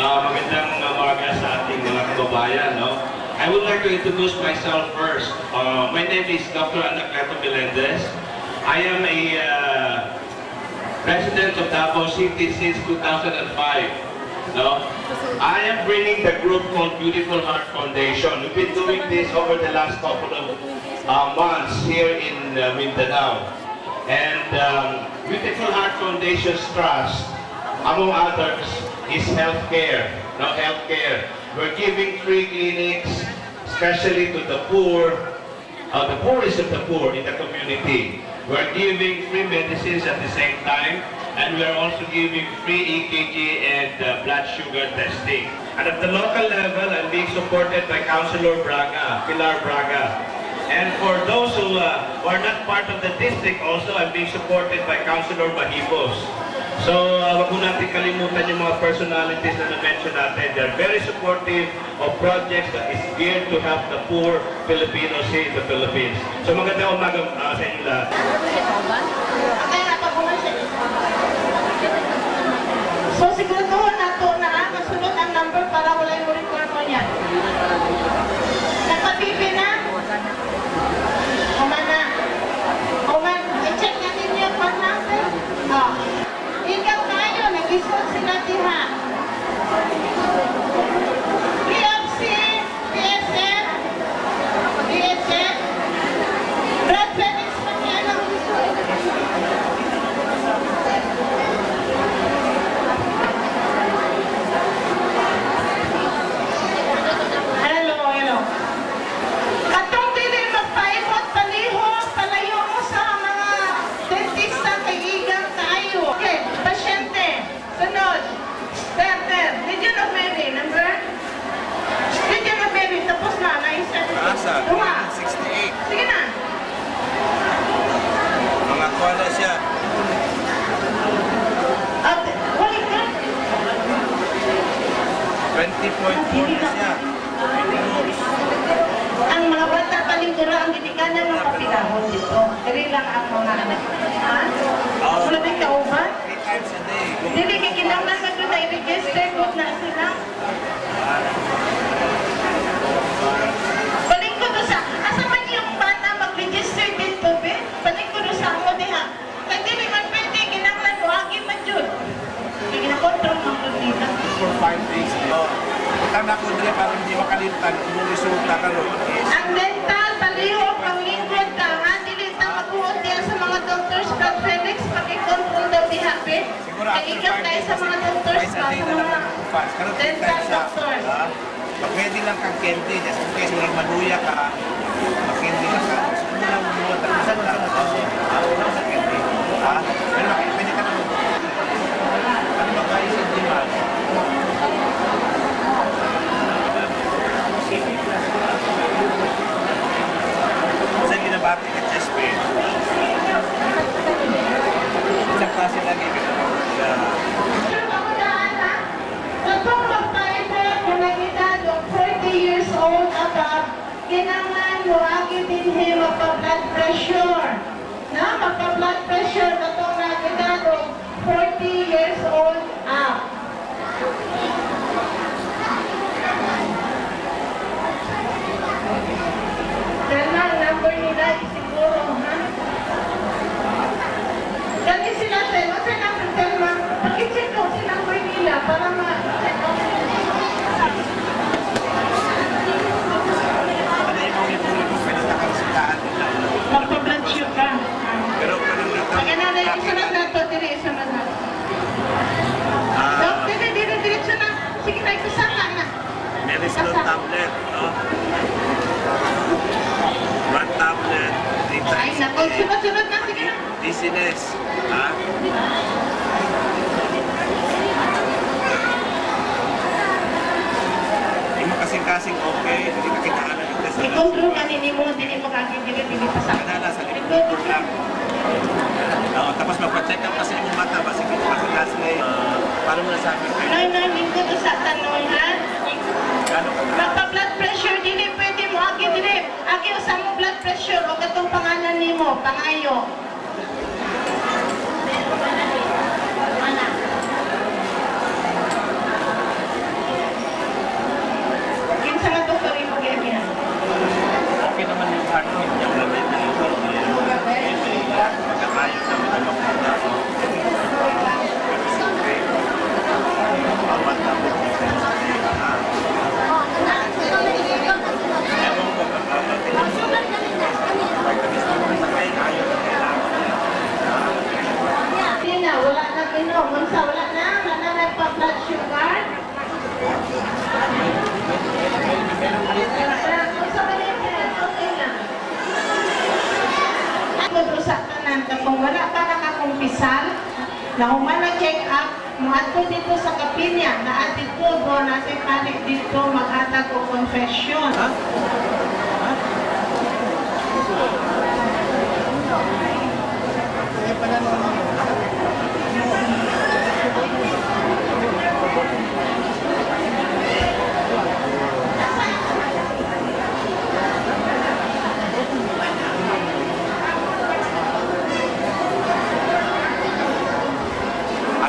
Magandang umaga sa ating mga kababayan, no? I would like to introduce myself first. My name is Dr. Anacleto Melendez. I am a resident of Davao City since 2005. No? I am bringing the group called Beautiful Heart Foundation. We've been doing this over the last couple of months here in Mindanao. And Beautiful Heart Foundation's trust, among others, is healthcare. No, healthcare. We're giving free clinics, especially to the poor, the poorest of the poor in the community. We're giving free medicines at the same time, and we are also giving free EKG and blood sugar testing. And at the local level, I'm being supported by Councilor Braga, Pilar Braga. And for those who are not part of the district also, I'm being supported by Councilor Bahibos. So, wag mo natin kalimutan yung mga personalities na na-mention natin. They're very supportive of projects that is geared to help the poor Filipinos here in the Philippines. So, magandang umaga sa inyo lahat. So, siguraduhan nato na masunod ang number para wala yung record mo niya. Nagpapipi na? Oman na. Oman, i-check natin yung phone number. Ikaw tayo, nag-isot sila diha. PFC, PSF, DSF, Brad Felix Maciano. Hello, hello. Katong dili magpaikot, palihog, palayo mo sa mga dentista kay igang tayo. Okay, pasyente, sunod. Terter, Legion of Mary, number? Legion of Mary, tapos na, naisa. Asa, Dua. 68. Sige na. Mga kuha na siya. At, wali ka. 20.4 na siya. Ang mga bata palingkura ang ginikanan ng kapilahon dito. Dili lang ang mga anak. Ha? Wala din kauban? 3 times a day. Dili kay kinahanglan na doon na i-register ko na sila. Palingkod do sa, asa man yung bata mag-register dito, be? Palingkod do sa ako diha. Kaya dili man pwede, kinahanglan mo, agi man dyan. Kaya ginakontrol man doon nila. For 5 days. Tanda ko dili para hindi makalimutan kung resulta ka ron. Ang dental, palihog, panglingkod ka, ha? Dili ta magkuot niya sa mga doctors, Brad Felix, pag-control daw di happy. Siguro Kaya after ikaw 5 tayo days, sa mga doctors twice a pa, day sa na lang mga mag-fast. Karoon dental doctors. Pwede lang kang candy, just in case walang maluya ka, mag-candy lang ka. Ano lang mo, saan mo lang mo sa candy. Pero pwede ka naman. Ano ba kayo sa demand? Saan ginabati ka chest pain? Isang klase lang yung Kapag magpa-effect na nag-edad of 40 years old above, kinangan mo agi din magpa-blood pressure. Na magpa-blood pressure kapag nag-edad of 40 years old up. Kaya number nila siguro, ha? Dati sila tayo, kasi nakatay ma, pakichin ko si number nila para ma-check out nila. ano yung mga ituloy mo pwede na karasitaan nila. Magpa-blood sugar. Pero pwede na Kaya na rin, isunod na ito, dili, isunod na. Dok, dili, diretso na. Sige na, ikusaka na. Merislo tablet, no? 1 tablet, 3 Ay, times. naku, sunod-sunod na, sige na. Dizziness, ha? Hindi mo kasing-kasing okay, hindi ka kitaan na ligtas na. I-control ka nini mo, dili mo kakigili, dili pa sa Kanala sa likod lang. Oo, tapos magpa-check up kasi yung mata, basta kita kasi last night. Paano mo nasabi? Nay, lingkod ko sa tanong, ha? Gano'n ka? Magpa-blood pressure, dili pwede mo, dili. Agi, usang mo blood pressure, o katong pangalan ni mo, pangayo. na humana check up, maadto dito sa kapinya, na attitude mo natin panik dito maghatag o confession. Ha?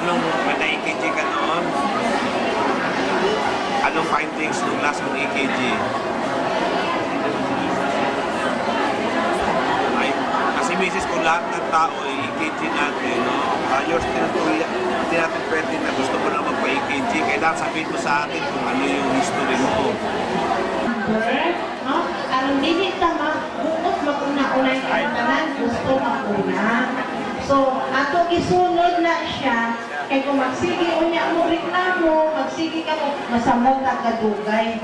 Anong na-EKG ka noon? Anong findings nung last mong EKG? Ay, kasi misis kung lahat ng tao ay EKG natin, no? You're still too young. Hindi natin pwede na gusto mo na magpa-EKG. Kailangan sabihin mo sa atin kung ano yung history mo. No? Aron dili ta mabuot maguna-unay katanan gusto maguna. So, ato gisunod na siya, kay kung magsige unya mo reklamo, magsige ka mo, masamot ka kadugay.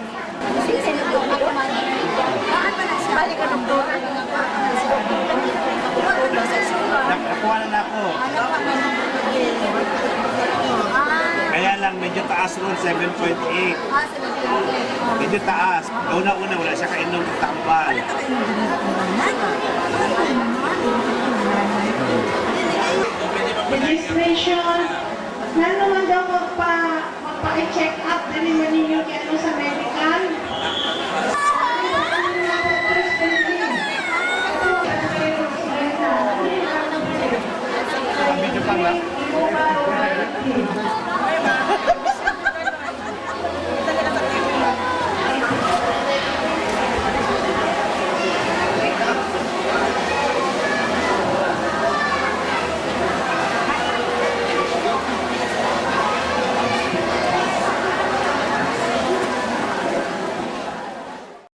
Nakuha na ako. Kaya lang medyo taas ron, 7.8. Medyo taas. Una-una, wala siya kainom ng tambal. Registration, na naman daw magpa-check up, dali man ninyo kaya ano sa medical. Medyo pala.